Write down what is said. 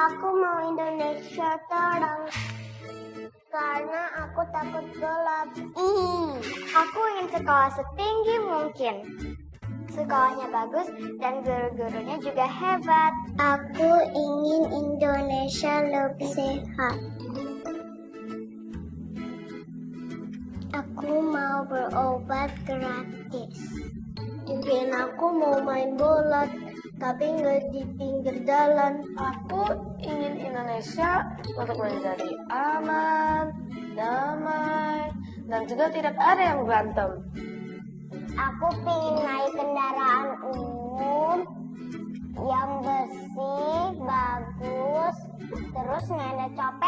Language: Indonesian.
Aku mau Indonesia terang karena aku takut gelap. Aku ingin sekolah setinggi mungkin. Sekolahnya bagus dan guru-gurunya juga hebat. Aku ingin Indonesia lebih sehat. Aku mau berobat gratis. Impian aku mau main bola, tapi nggak di pinggir jalan. Aku ingin Indonesia untuk menjadi aman, damai, dan juga tidak ada yang berantem. Aku pengen naik kendaraan umum yang bersih, bagus, terus nggak ada copet